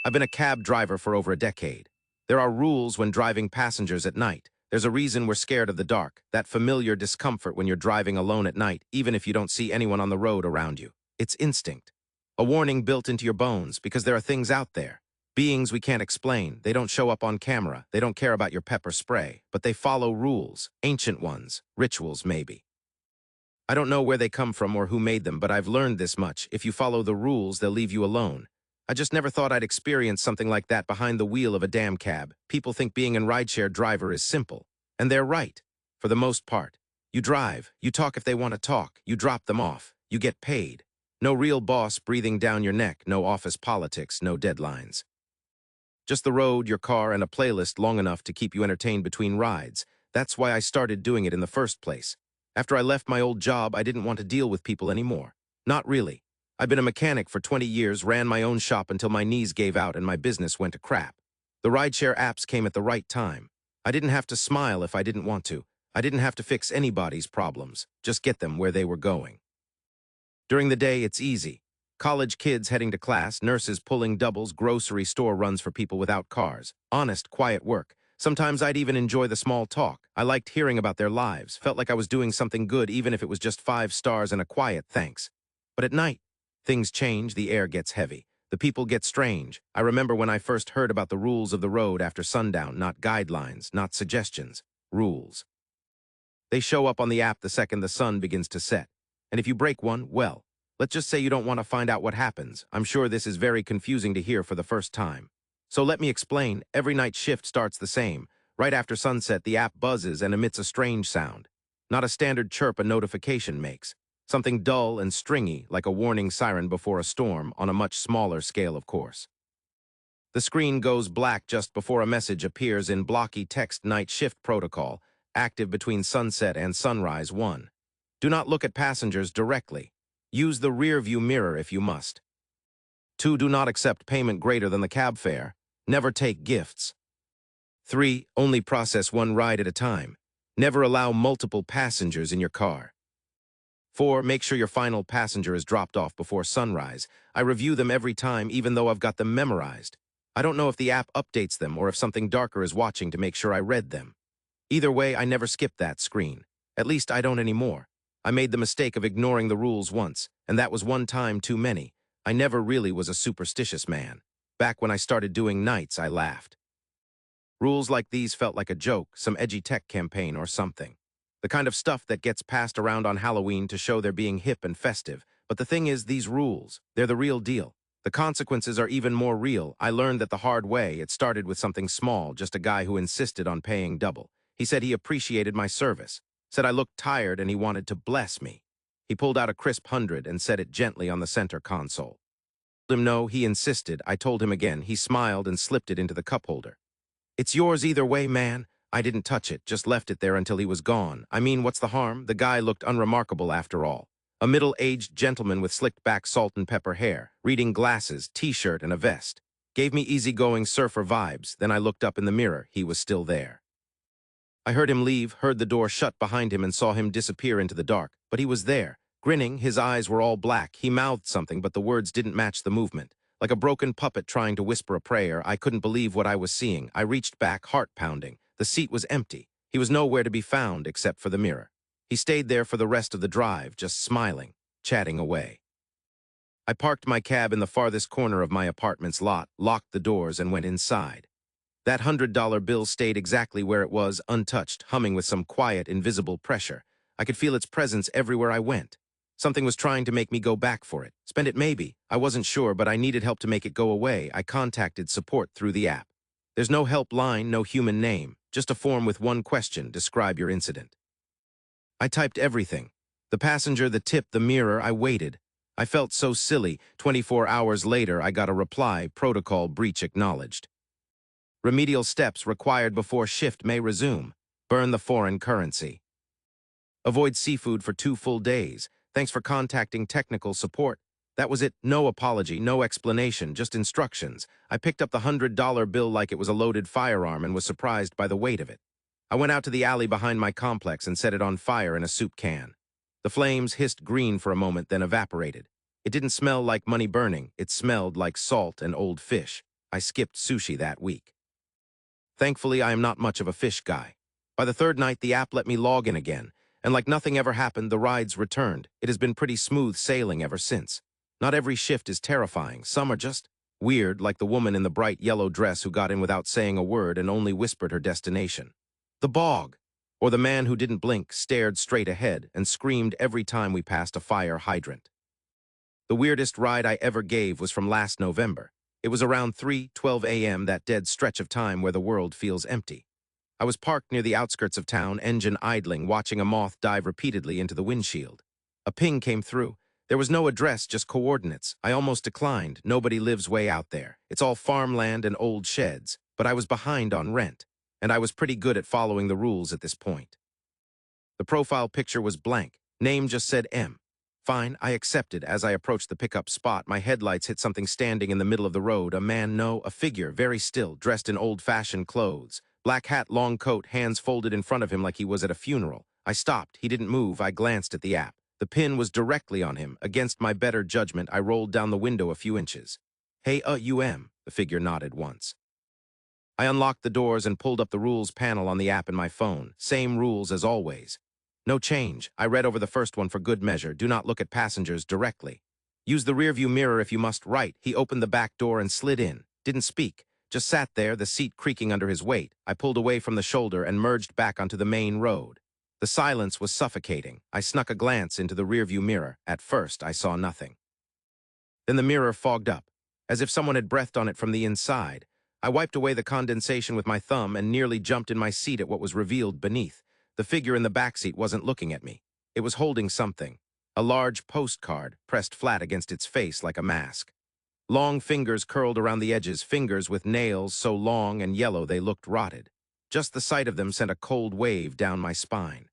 I've been a cab driver for over a decade. There are rules when driving passengers at night. There's a reason we're scared of the dark, that familiar discomfort when you're driving alone at night, even if you don't see anyone on the road around you. It's instinct. A warning built into your bones because there are things out there. Beings we can't explain. They don't show up on camera. They don't care about your pepper spray, but they follow rules, ancient ones, rituals maybe. I don't know where they come from or who made them, but I've learned this much. If you follow the rules, they'll leave you alone. I just never thought I'd experience something like that behind the wheel of a damn cab. People think being a rideshare driver is simple. And they're right, for the most part. You drive, you talk if they want to talk, you drop them off, you get paid. No real boss breathing down your neck, no office politics, no deadlines. Just the road, your car, and a playlist long enough to keep you entertained between rides. That's why I started doing it in the first place. After I left my old job, I didn't want to deal with people anymore. Not really. I've been a mechanic for 20 years, ran my own shop until my knees gave out and my business went to crap. The rideshare apps came at the right time. I didn't have to smile if I didn't want to. I didn't have to fix anybody's problems, just get them where they were going. During the day, it's easy. College kids heading to class, nurses pulling doubles, grocery store runs for people without cars. Honest, quiet work. Sometimes I'd even enjoy the small talk. I liked hearing about their lives, felt like I was doing something good even if it was just 5 stars and a quiet thanks. But at night, things change, the air gets heavy. The people get strange. I remember when I first heard about the rules of the road after sundown, not guidelines, not suggestions, rules. They show up on the app the second the sun begins to set. And if you break one, well, let's just say you don't want to find out what happens. I'm sure this is very confusing to hear for the first time. So let me explain. Every night shift starts the same. Right after sunset, the app buzzes and emits a strange sound. Not a standard chirp a notification makes. Something dull and stringy, like a warning siren before a storm, on a much smaller scale, of course. The screen goes black just before a message appears in blocky text: night shift protocol, active between sunset and sunrise 1. Do not look at passengers directly. Use the rear view mirror if you must. 2. Do not accept payment greater than the cab fare. Never take gifts. 3. Only process one ride at a time. Never allow multiple passengers in your car. 4. Make sure your final passenger is dropped off before sunrise. I review them every time, even though I've got them memorized. I don't know if the app updates them or if something darker is watching to make sure I read them. Either way, I never skip that screen. At least I don't anymore. I made the mistake of ignoring the rules once, and that was one time too many. I never really was a superstitious man. Back when I started doing nights, I laughed. Rules like these felt like a joke, some edgy tech campaign or something. The kind of stuff that gets passed around on Halloween to show they're being hip and festive. But the thing is, these rules, they're the real deal. The consequences are even more real. I learned that the hard way. It started with something small, just a guy who insisted on paying double. He said he appreciated my service, said I looked tired and he wanted to bless me. He pulled out a crisp 100 and set it gently on the center console. I told him no, he insisted. I told him again. He smiled and slipped it into the cup holder. It's yours either way, man. I didn't touch it, just left it there until he was gone. I mean, what's the harm? The guy looked unremarkable after all. A middle-aged gentleman with slicked-back salt and pepper hair, reading glasses, t-shirt, and a vest. Gave me easygoing surfer vibes. Then I looked up in the mirror. He was still there. I heard him leave, heard the door shut behind him, and saw him disappear into the dark. But he was there, grinning. His eyes were all black. He mouthed something, but the words didn't match the movement. Like a broken puppet trying to whisper a prayer, I couldn't believe what I was seeing. I reached back, heart pounding. The seat was empty. He was nowhere to be found except for the mirror. He stayed there for the rest of the drive, just smiling, chatting away. I parked my cab in the farthest corner of my apartment's lot, locked the doors, and went inside. That $100 bill stayed exactly where it was, untouched, humming with some quiet, invisible pressure. I could feel its presence everywhere I went. Something was trying to make me go back for it. Spend it maybe. I wasn't sure, but I needed help to make it go away. I contacted support through the app. There's no helpline, no human name. Just a form with one question: describe your incident. I typed everything. The passenger, the tip, the mirror. I waited. I felt so silly. 24 hours later, I got a reply: protocol breach acknowledged. Remedial steps required before shift may resume. Burn the foreign currency. Avoid seafood for 2 full days. Thanks for contacting technical support. That was it. No apology, no explanation, just instructions. I picked up the $100 bill like it was a loaded firearm and was surprised by the weight of it. I went out to the alley behind my complex and set it on fire in a soup can. The flames hissed green for a moment, then evaporated. It didn't smell like money burning. It smelled like salt and old fish. I skipped sushi that week. Thankfully, I am not much of a fish guy. By the third night, the app let me log in again, and like nothing ever happened, the rides returned. It has been pretty smooth sailing ever since. Not every shift is terrifying. Some are just weird, like the woman in the bright yellow dress who got in without saying a word and only whispered her destination. The bog. Or the man who didn't blink, stared straight ahead, and screamed every time we passed a fire hydrant. The weirdest ride I ever gave was from last November. It was around 3:12 a.m., that dead stretch of time where the world feels empty. I was parked near the outskirts of town, engine idling, watching a moth dive repeatedly into the windshield. A ping came through. There was no address, just coordinates. I almost declined. Nobody lives way out there. It's all farmland and old sheds. But I was behind on rent, and I was pretty good at following the rules at this point. The profile picture was blank. Name just said M. Fine, I accepted. As I approached the pickup spot, my headlights hit something standing in the middle of the road. A man, no, a figure, very still, dressed in old-fashioned clothes. Black hat, long coat, hands folded in front of him like he was at a funeral. I stopped. He didn't move. I glanced at the app. The pin was directly on him. Against my better judgment, I rolled down the window a few inches. Hey, the figure nodded once. I unlocked the doors and pulled up the rules panel on the app in my phone. Same rules as always. No change. I read over the first one for good measure. Do not look at passengers directly. Use the rearview mirror if you must. Right. He opened the back door and slid in. Didn't speak. Just sat there, the seat creaking under his weight. I pulled away from the shoulder and merged back onto the main road. The silence was suffocating. I snuck a glance into the rearview mirror. At first, I saw nothing. Then the mirror fogged up, as if someone had breathed on it from the inside. I wiped away the condensation with my thumb and nearly jumped in my seat at what was revealed beneath. The figure in the backseat wasn't looking at me. It was holding something. A large postcard, pressed flat against its face like a mask. Long fingers curled around the edges, fingers with nails so long and yellow they looked rotted. Just the sight of them sent a cold wave down my spine.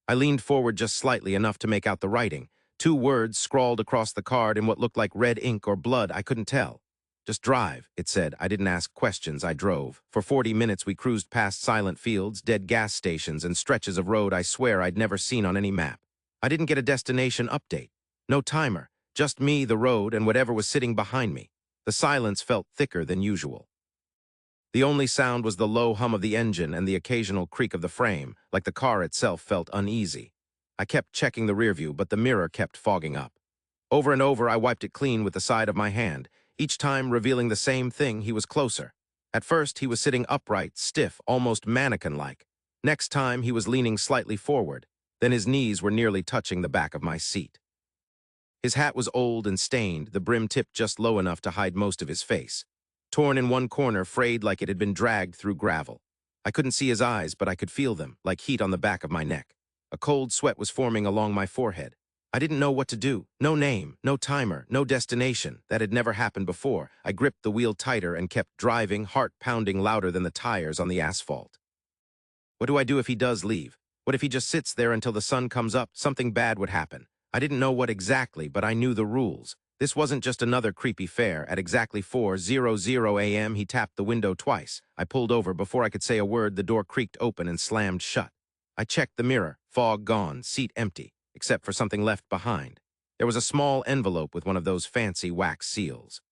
I leaned forward just slightly, enough to make out the writing. 2 words scrawled across the card in what looked like red ink or blood, I couldn't tell. Just drive, it said. I didn't ask questions, I drove. For 40 minutes we cruised past silent fields, dead gas stations, and stretches of road I swear I'd never seen on any map. I didn't get a destination update. No timer. Just me, the road, and whatever was sitting behind me. The silence felt thicker than usual. The only sound was the low hum of the engine and the occasional creak of the frame, like the car itself felt uneasy. I kept checking the rearview, but the mirror kept fogging up. Over and over, I wiped it clean with the side of my hand, each time revealing the same thing. He was closer. At first, he was sitting upright, stiff, almost mannequin-like. Next time, he was leaning slightly forward. Then his knees were nearly touching the back of my seat. His hat was old and stained, the brim tipped just low enough to hide most of his face. Torn in one corner, frayed like it had been dragged through gravel. I couldn't see his eyes, but I could feel them, like heat on the back of my neck. A cold sweat was forming along my forehead. I didn't know what to do. No name, no timer, no destination. That had never happened before. I gripped the wheel tighter and kept driving, heart pounding louder than the tires on the asphalt. What do I do if he does leave? What if he just sits there until the sun comes up? Something bad would happen. I didn't know what exactly, but I knew the rules. This wasn't just another creepy fare. At exactly 4:00 a.m., he tapped the window twice. I pulled over. Before I could say a word, the door creaked open and slammed shut. I checked the mirror. Fog gone, seat empty, except for something left behind. There was a small envelope with one of those fancy wax seals.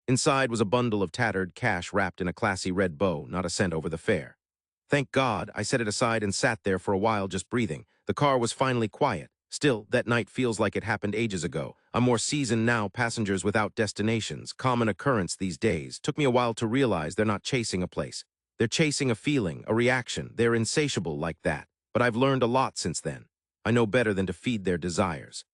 Inside was a bundle of tattered cash wrapped in a classy red bow, not a cent over the fare. Thank God, I set it aside and sat there for a while just breathing. The car was finally quiet. Still, that night feels like it happened ages ago. I'm more seasoned now, passengers without destinations, common occurrence these days. Took me a while to realize they're not chasing a place. They're chasing a feeling, a reaction. They're insatiable like that. But I've learned a lot since then. I know better than to feed their desires.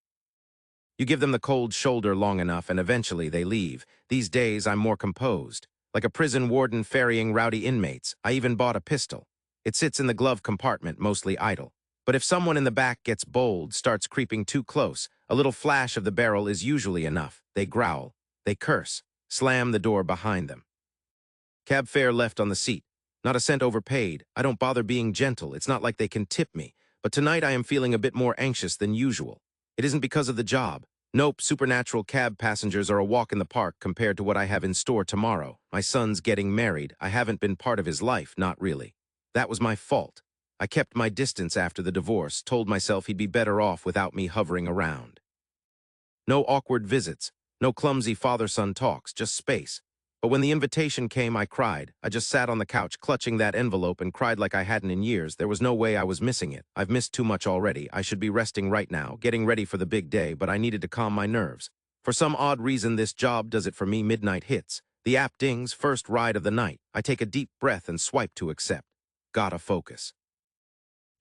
You give them the cold shoulder long enough and eventually they leave. These days I'm more composed. Like a prison warden ferrying rowdy inmates, I even bought a pistol. It sits in the glove compartment, mostly idle. But if someone in the back gets bold, starts creeping too close, a little flash of the barrel is usually enough. They growl, they curse, slam the door behind them. Cab fare left on the seat. Not a cent overpaid. I don't bother being gentle. It's not like they can tip me. But tonight I am feeling a bit more anxious than usual. It isn't because of the job. Nope, supernatural cab passengers are a walk in the park compared to what I have in store tomorrow. My son's getting married. I haven't been part of his life, not really. That was my fault. I kept my distance after the divorce, told myself he'd be better off without me hovering around. No awkward visits, no clumsy father-son talks, just space. But when the invitation came, I cried. I just sat on the couch, clutching that envelope, and cried like I hadn't in years. There was no way I was missing it. I've missed too much already. I should be resting right now, getting ready for the big day, but I needed to calm my nerves. For some odd reason, this job does it for me. Midnight hits. The app dings, first ride of the night. I take a deep breath and swipe to accept. Gotta focus.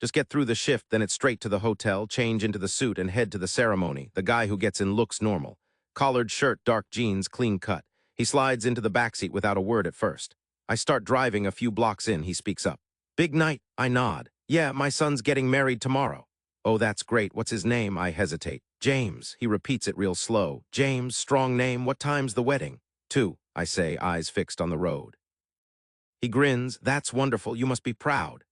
Just get through the shift, then it's straight to the hotel, change into the suit, and head to the ceremony. The guy who gets in looks normal. Collared shirt, dark jeans, clean cut. He slides into the backseat without a word at first. I start driving. A few blocks in, he speaks up. Big night, I nod. Yeah, my son's getting married tomorrow. Oh, that's great. What's his name? I hesitate. James. He repeats it real slow. James, strong name. What time's the wedding? 2, I say, eyes fixed on the road. He grins. That's wonderful. You must be proud.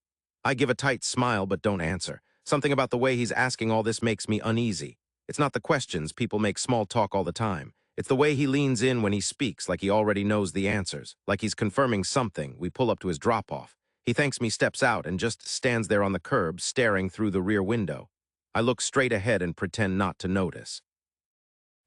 I give a tight smile but don't answer. Something about the way he's asking all this makes me uneasy. It's not the questions. People make small talk all the time. It's the way he leans in when he speaks, like he already knows the answers, like he's confirming something. We pull up to his drop-off. He thanks me, steps out, and just stands there on the curb, staring through the rear window. I look straight ahead and pretend not to notice.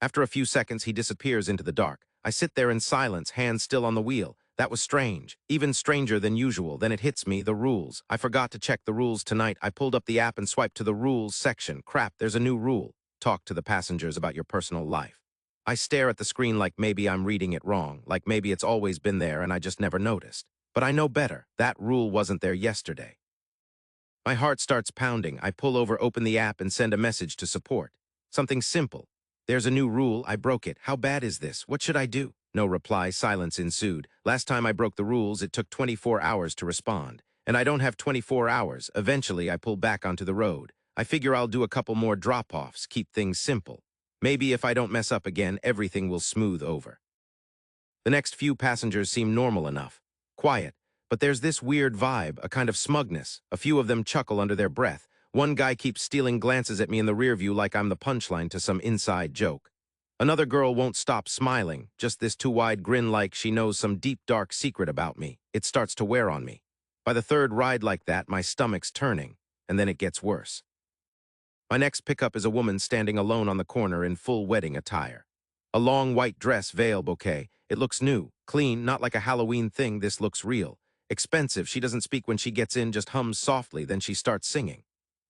After a few seconds, he disappears into the dark. I sit there in silence, hands still on the wheel. That was strange, even stranger than usual. Then it hits me, the rules. I forgot to check the rules tonight. I pulled up the app and swiped to the rules section. Crap, there's a new rule. Talk to the passengers about your personal life. I stare at the screen like maybe I'm reading it wrong, like maybe it's always been there and I just never noticed. But I know better. That rule wasn't there yesterday. My heart starts pounding. I pull over, open the app, and send a message to support. Something simple. There's a new rule. I broke it. How bad is this? What should I do? No reply. Silence ensued. Last time I broke the rules, it took 24 hours to respond. And I don't have 24 hours. Eventually, I pull back onto the road. I figure I'll do a couple more drop-offs, keep things simple. Maybe if I don't mess up again, everything will smooth over. The next few passengers seem normal enough. Quiet. But there's this weird vibe, a kind of smugness. A few of them chuckle under their breath. One guy keeps stealing glances at me in the rearview like I'm the punchline to some inside joke. Another girl won't stop smiling, just this too-wide grin like she knows some deep, dark secret about me. It starts to wear on me. By the third ride like that, my stomach's turning, and then it gets worse. My next pickup is a woman standing alone on the corner in full wedding attire. A long white dress, veil, bouquet. It looks new, clean, not like a Halloween thing. This looks real. Expensive. She doesn't speak when she gets in, just hums softly, then she starts singing.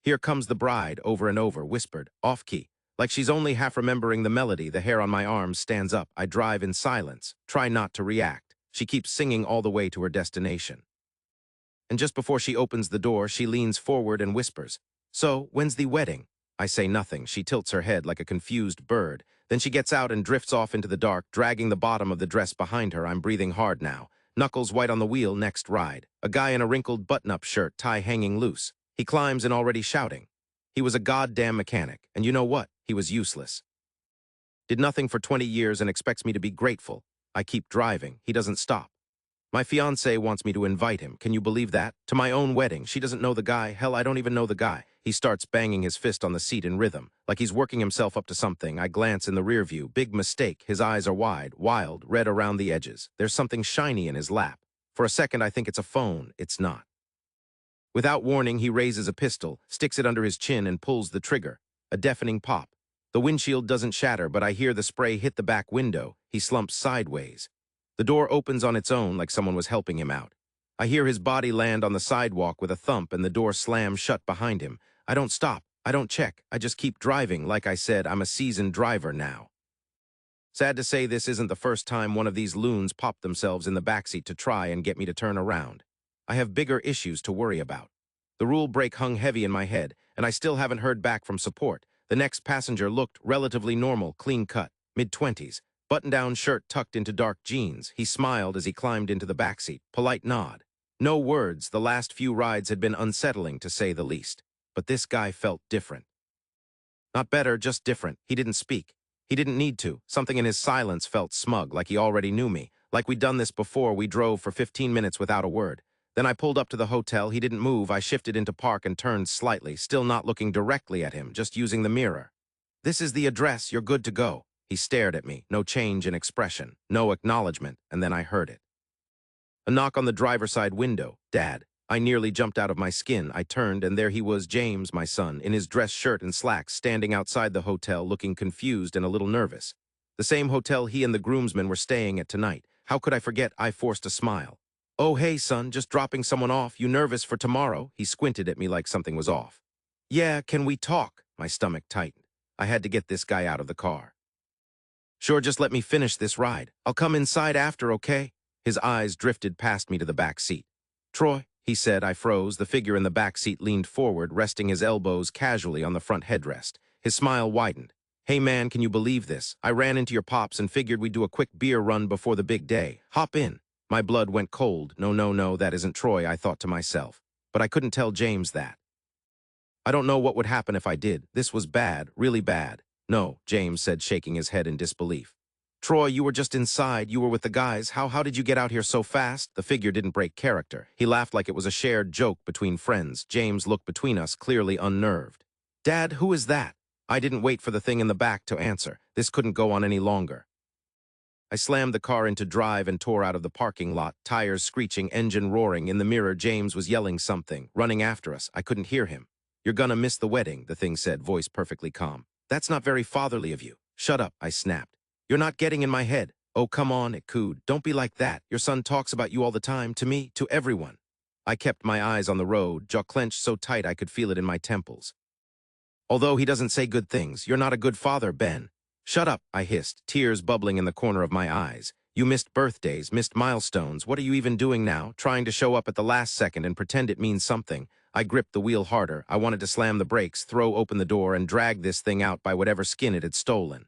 Here comes the bride, over and over, whispered, off-key. Like she's only half remembering the melody. The hair on my arms stands up. I drive in silence, try not to react. She keeps singing all the way to her destination. And just before she opens the door, she leans forward and whispers, "So, when's the wedding?" I say nothing. She tilts her head like a confused bird. Then she gets out and drifts off into the dark, dragging the bottom of the dress behind her. I'm breathing hard now. Knuckles white on the wheel, next ride. A guy in a wrinkled button-up shirt, tie hanging loose. He climbs and already shouting. He was a goddamn mechanic, and you know what? He was useless. Did nothing for 20 years and expects me to be grateful. I keep driving. He doesn't stop. My fiancée wants me to invite him. Can you believe that? To my own wedding. She doesn't know the guy. Hell, I don't even know the guy. He starts banging his fist on the seat in rhythm, like he's working himself up to something. I glance in the rear view. Big mistake. His eyes are wide, wild, red around the edges. There's something shiny in his lap. For a second, I think it's a phone. It's not. Without warning, he raises a pistol, sticks it under his chin, and pulls the trigger. A deafening pop. The windshield doesn't shatter, but I hear the spray hit the back window. He slumps sideways. The door opens on its own like someone was helping him out. I hear his body land on the sidewalk with a thump and the door slams shut behind him. I don't stop. I don't check. I just keep driving. Like I said, I'm a seasoned driver now. Sad to say, this isn't the first time one of these loons popped themselves in the backseat to try and get me to turn around. I have bigger issues to worry about. The rule break hung heavy in my head, and I still haven't heard back from support. The next passenger looked relatively normal, clean cut, mid-20s. Button-down shirt tucked into dark jeans. He smiled as he climbed into the backseat. Polite nod. No words. The last few rides had been unsettling, to say the least. But this guy felt different. Not better, just different. He didn't speak. He didn't need to. Something in his silence felt smug, like he already knew me. Like we'd done this before. We drove for 15 minutes without a word. Then I pulled up to the hotel. He didn't move. I shifted into park and turned slightly, still not looking directly at him, just using the mirror. "This is the address. You're good to go." He stared at me, no change in expression, no acknowledgement, and then I heard it. A knock on the driver's side window. Dad. I nearly jumped out of my skin. I turned, and there he was, James, my son, in his dress shirt and slacks, standing outside the hotel, looking confused and a little nervous. The same hotel he and the groomsmen were staying at tonight. How could I forget? I forced a smile. Oh, hey, son, just dropping someone off. You nervous for tomorrow? He squinted at me like something was off. Yeah, can we talk? My stomach tightened. I had to get this guy out of the car. Sure, just let me finish this ride. I'll come inside after, okay? His eyes drifted past me to the back seat. Troy, he said. I froze. The figure in the back seat leaned forward, resting his elbows casually on the front headrest. His smile widened. Hey man, can you believe this? I ran into your pops and figured we'd do a quick beer run before the big day. Hop in. My blood went cold. No, no, no, that isn't Troy, I thought to myself. But I couldn't tell James that. I don't know what would happen if I did. This was bad, really bad. No, James said, shaking his head in disbelief. Troy, you were just inside. You were with the guys. How did you get out here so fast? The figure didn't break character. He laughed like it was a shared joke between friends. James looked between us, clearly unnerved. Dad, who is that? I didn't wait for the thing in the back to answer. This couldn't go on any longer. I slammed the car into drive and tore out of the parking lot, tires screeching, engine roaring. In the mirror, James was yelling something, running after us. I couldn't hear him. You're gonna miss the wedding, the thing said, voice perfectly calm. That's not very fatherly of you. Shut up, I snapped. You're not getting in my head. Oh, come on, it cooed. Don't be like that. Your son talks about you all the time, to me, to everyone. I kept my eyes on the road, jaw clenched so tight I could feel it in my temples. Although he doesn't say good things, you're not a good father, Ben. Shut up, I hissed, tears bubbling in the corner of my eyes. You missed birthdays, missed milestones. What are you even doing now? Trying to show up at the last second and pretend it means something. I gripped the wheel harder. I wanted to slam the brakes, throw open the door, and drag this thing out by whatever skin it had stolen.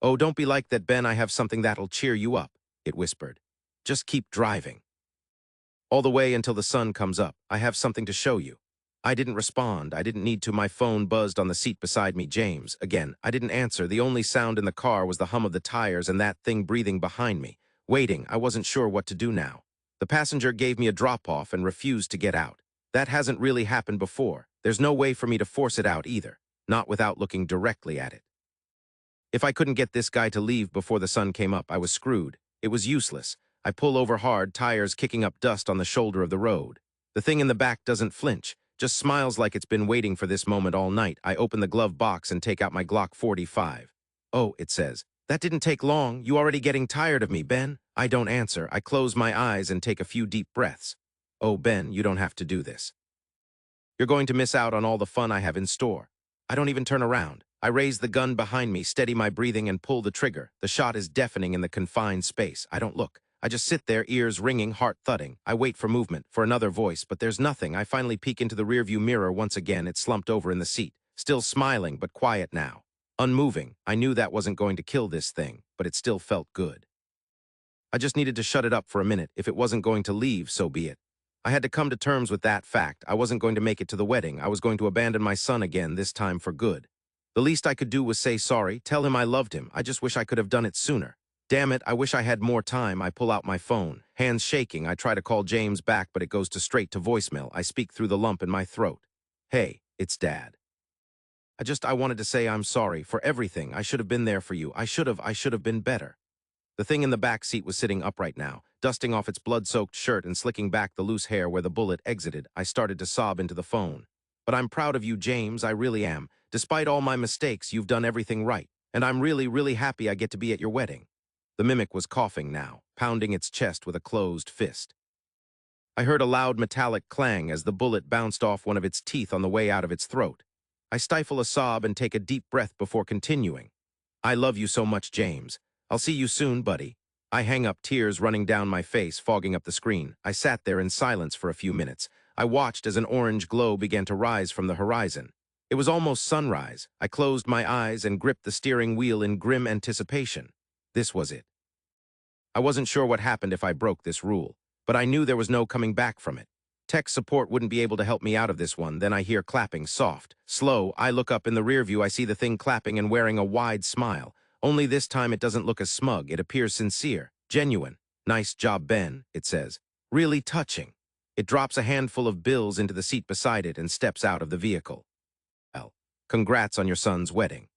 Oh, don't be like that, Ben. I have something that'll cheer you up, it whispered. Just keep driving. All the way until the sun comes up. I have something to show you. I didn't respond. I didn't need to. My phone buzzed on the seat beside me. James. Again, I didn't answer. The only sound in the car was the hum of the tires and that thing breathing behind me. Waiting. I wasn't sure what to do now. The passenger gave me a drop-off and refused to get out. That hasn't really happened before. There's no way for me to force it out either, not without looking directly at it. If I couldn't get this guy to leave before the sun came up, I was screwed. It was useless. I pull over hard, tires kicking up dust on the shoulder of the road. The thing in the back doesn't flinch, just smiles like it's been waiting for this moment all night. I open the glove box and take out my Glock 45. Oh, it says. That didn't take long. You already getting tired of me, Ben? I don't answer. I close my eyes and take a few deep breaths. Oh, Ben, you don't have to do this. You're going to miss out on all the fun I have in store. I don't even turn around. I raise the gun behind me, steady my breathing, and pull the trigger. The shot is deafening in the confined space. I don't look. I just sit there, ears ringing, heart thudding. I wait for movement, for another voice, but there's nothing. I finally peek into the rearview mirror once again. It's slumped over in the seat, still smiling, but quiet now. Unmoving. I knew that wasn't going to kill this thing, but it still felt good. I just needed to shut it up for a minute. If it wasn't going to leave, so be it. I had to come to terms with that fact. I wasn't going to make it to the wedding. I was going to abandon my son again, this time for good. The least I could do was say sorry, tell him I loved him. I just wish I could have done it sooner. Damn it, I wish I had more time. I pull out my phone. Hands shaking, I try to call James back, but it goes straight to voicemail. I speak through the lump in my throat. Hey, it's Dad. I wanted to say I'm sorry for everything. I should have been there for you. I should have been better. The thing in the back seat was sitting upright now, dusting off its blood-soaked shirt and slicking back the loose hair where the bullet exited. I started to sob into the phone. But I'm proud of you, James, I really am. Despite all my mistakes, you've done everything right. And I'm really, really happy I get to be at your wedding. The mimic was coughing now, pounding its chest with a closed fist. I heard a loud metallic clang as the bullet bounced off one of its teeth on the way out of its throat. I stifle a sob and take a deep breath before continuing. I love you so much, James. I'll see you soon, buddy. I hang up, tears running down my face, fogging up the screen. I sat there in silence for a few minutes. I watched as an orange glow began to rise from the horizon. It was almost sunrise. I closed my eyes and gripped the steering wheel in grim anticipation. This was it. I wasn't sure what happened if I broke this rule, but I knew there was no coming back from it. Tech support wouldn't be able to help me out of this one. Then I hear clapping, soft, slow. I look up in the rearview. I see the thing clapping and wearing a wide smile. Only this time it doesn't look as smug. It appears sincere, genuine. Nice job, Ben, it says. Really touching. It drops a handful of bills into the seat beside it and steps out of the vehicle. Well, congrats on your son's wedding.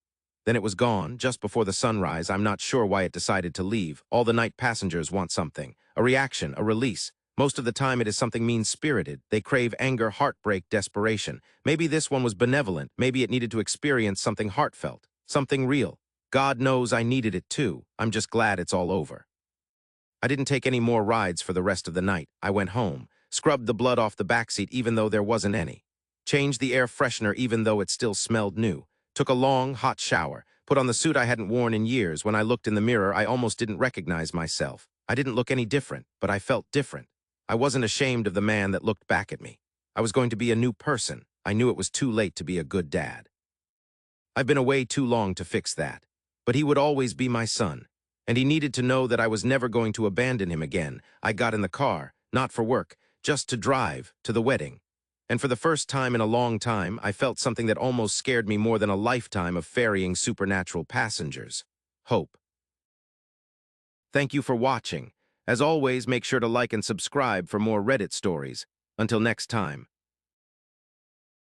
Then it was gone, just before the sunrise. I'm not sure why it decided to leave. All the night passengers want something. A reaction, a release. Most of the time it is something mean-spirited. They crave anger, heartbreak, desperation. Maybe this one was benevolent. Maybe it needed to experience something heartfelt, something real. God knows I needed it too. I'm just glad it's all over. I didn't take any more rides for the rest of the night. I went home, scrubbed the blood off the backseat even though there wasn't any, changed the air freshener even though it still smelled new, took a long, hot shower, put on the suit I hadn't worn in years. When I looked in the mirror, I almost didn't recognize myself. I didn't look any different, but I felt different. I wasn't ashamed of the man that looked back at me. I was going to be a new person. I knew it was too late to be a good dad. I've been away too long to fix that. But he would always be my son. And he needed to know that I was never going to abandon him again. I got in the car, not for work, just to drive to the wedding. And for the first time in a long time, I felt something that almost scared me more than a lifetime of ferrying supernatural passengers. Hope. Thank you for watching. As always, make sure to like and subscribe for more Reddit stories. Until next time.